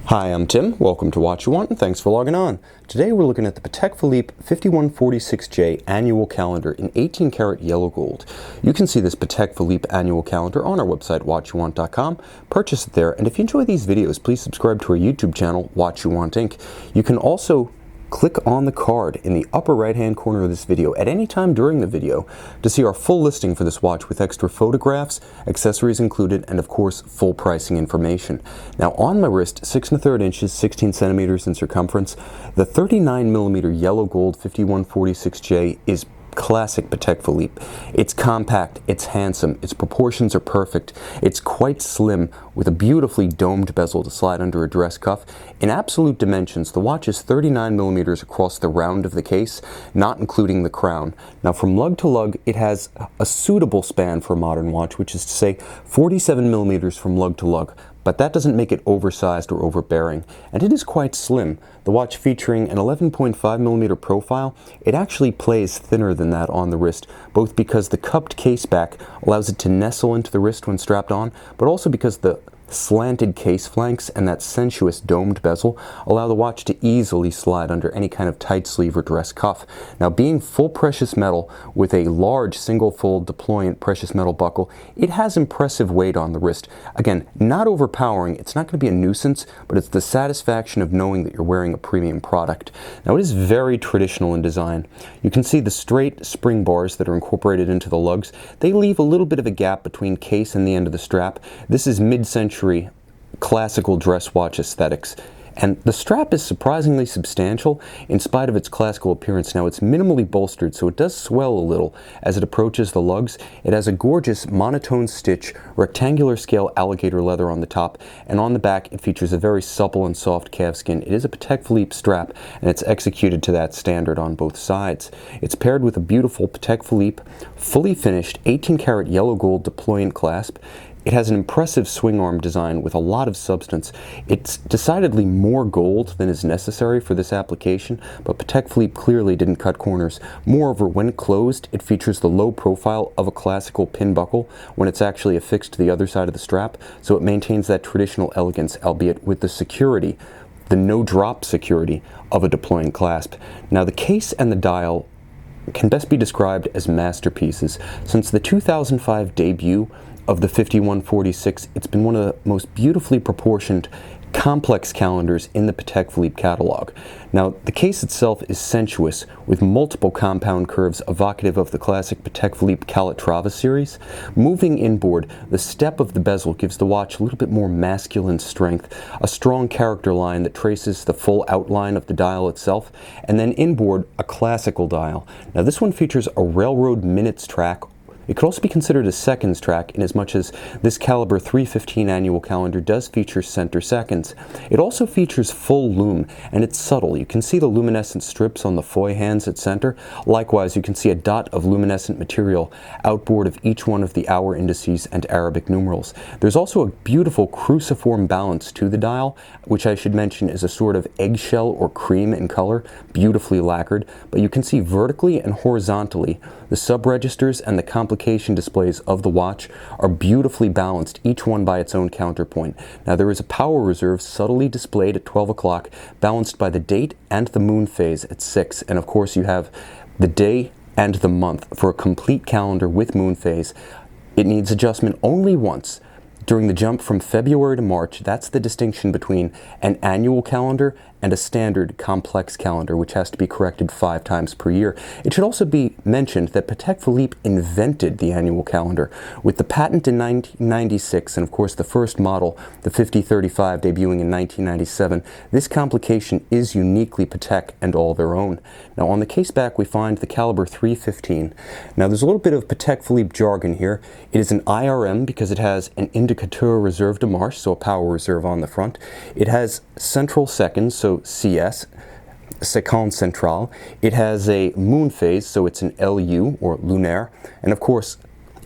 Hi, I'm Tim. Welcome to Watch You Want, and thanks for logging on. Today we're looking at the Patek Philippe 5146J annual calendar in 18 karat yellow gold. You can see this Patek Philippe annual calendar on our website, watchyouwant.com. Purchase it there, and if you enjoy these videos, please subscribe to our YouTube channel, Watch You Want Inc. You can also click on the card in the upper right-hand corner of this video at any time during the video to see our full listing for this watch with extra photographs, accessories included, and of course, full pricing information. Now on my wrist, 6 1/3 inches, 16 centimeters in circumference, the 39mm yellow gold 5146J is classic Patek Philippe. It's compact, it's handsome, its proportions are perfect, it's quite slim with a beautifully domed bezel to slide under a dress cuff. In absolute dimensions, the watch is 39mm across the round of the case, not including the crown. Now from lug to lug, it has a suitable span for a modern watch, which is to say 47mm from lug to lug. But that doesn't make it oversized or overbearing, and it is quite slim. The watch featuring an 11.5mm profile, it actually plays thinner than that on the wrist, both because the cupped case back allows it to nestle into the wrist when strapped on, but also because the slanted case flanks and that sensuous domed bezel allow the watch to easily slide under any kind of tight sleeve or dress cuff. Now, being full precious metal with a large single fold deployant precious metal buckle, it has impressive weight on the wrist. Again, not overpowering, it's not going to be a nuisance, but it's the satisfaction of knowing that you're wearing a premium product. Now, it is very traditional in design. You can see the straight spring bars that are incorporated into the lugs. They leave a little bit of a gap between case and the end of the strap. This is mid-century classical dress watch aesthetics. And the strap is surprisingly substantial in spite of its classical appearance. Now, it's minimally bolstered, so it does swell a little as it approaches the lugs. It has a gorgeous monotone stitch, rectangular scale alligator leather on the top, and on the back it features a very supple and soft calfskin. It is a Patek Philippe strap, and it's executed to that standard on both sides. It's paired with a beautiful Patek Philippe, fully finished 18 karat yellow gold deployant clasp. It has an impressive swing arm design with a lot of substance. It's decidedly more gold than is necessary for this application, but Patek Philippe clearly didn't cut corners. Moreover, when closed, it features the low profile of a classical pin buckle when it's actually affixed to the other side of the strap, so it maintains that traditional elegance, albeit with the security, the no-drop security of a deploying clasp. Now, the case and the dial can best be described as masterpieces. Since the 2005 debut of the 5146, it's been one of the most beautifully proportioned, complex calendars in the Patek Philippe catalog. Now, the case itself is sensuous, with multiple compound curves evocative of the classic Patek Philippe Calatrava series. Moving inboard, the step of the bezel gives the watch a little bit more masculine strength, a strong character line that traces the full outline of the dial itself, and then inboard, a classical dial. Now, this one features a railroad minutes track. It could also be considered a seconds track in as much as this caliber 315 annual calendar does feature center seconds. It also features full lume, and it's subtle. You can see the luminescent strips on the foy hands at center. Likewise, you can see a dot of luminescent material outboard of each one of the hour indices and Arabic numerals. There's also a beautiful cruciform balance to the dial, which I should mention is a sort of eggshell or cream in color, beautifully lacquered, but you can see vertically and horizontally the sub-registers and the complication displays of the watch are beautifully balanced, each one by its own counterpoint. Now, there is a power reserve subtly displayed at 12 o'clock, balanced by the date and the moon phase at 6. And of course, you have the day and the month for a complete calendar with moon phase. It needs adjustment only once. During the jump from February to March, that's the distinction between an annual calendar and a standard complex calendar, which has to be corrected 5 times per year. It should also be mentioned that Patek Philippe invented the annual calendar with the patent in 1996, and of course the first model, the 5035, debuting in 1997. This complication is uniquely Patek and all their own. Now, on the case back, we find the caliber 315. Now, there's a little bit of Patek Philippe jargon here. It is an IRM because it has an indicateur reserve de marche, so a power reserve on the front. It has central seconds, so CS, Séquence Centrale. It has a moon phase, so it's an LU, or lunaire. And of course,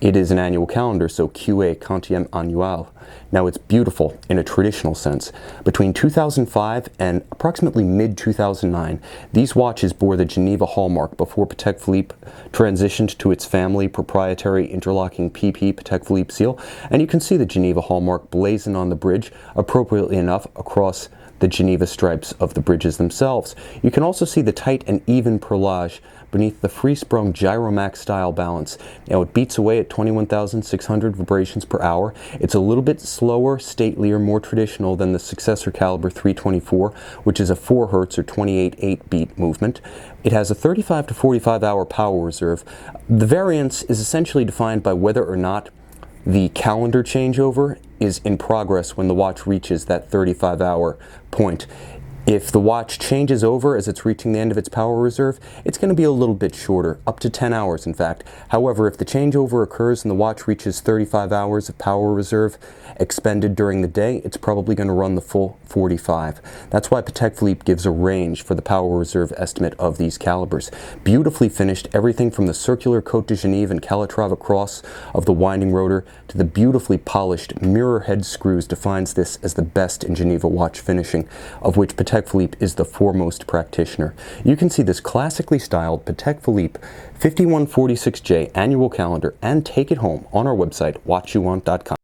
it is an annual calendar, so QA, Quantième Annual. Now, it's beautiful in a traditional sense. Between 2005 and approximately mid-2009, these watches bore the Geneva hallmark before Patek Philippe transitioned to its family proprietary interlocking PP Patek Philippe seal, and you can see the Geneva hallmark blazoned on the bridge, appropriately enough, across the Geneva stripes of the bridges themselves. You can also see the tight and even perlage beneath the free-sprung Gyromax style balance. Now, it beats away at 21,600 vibrations per hour. It's a little bit slower, statelier, more traditional than the successor caliber 324, which is a 4 Hz or 28/8 beat movement. It has a 35 to 45 hour power reserve. The variance is essentially defined by whether or not the calendar changeover is in progress when the watch reaches that 35-hour point. If the watch changes over as it's reaching the end of its power reserve, it's going to be a little bit shorter, up to 10 hours in fact. However, if the changeover occurs and the watch reaches 35 hours of power reserve expended during the day, it's probably going to run the full 45. That's why Patek Philippe gives a range for the power reserve estimate of these calibers. Beautifully finished, everything from the circular Côte de Genève and Calatrava cross of the winding rotor to the beautifully polished mirror head screws defines this as the best in Geneva watch finishing, of which Patek Philippe is the foremost practitioner. You can see this classically styled Patek Philippe 5146J annual calendar and take it home on our website, watchyouwant.com.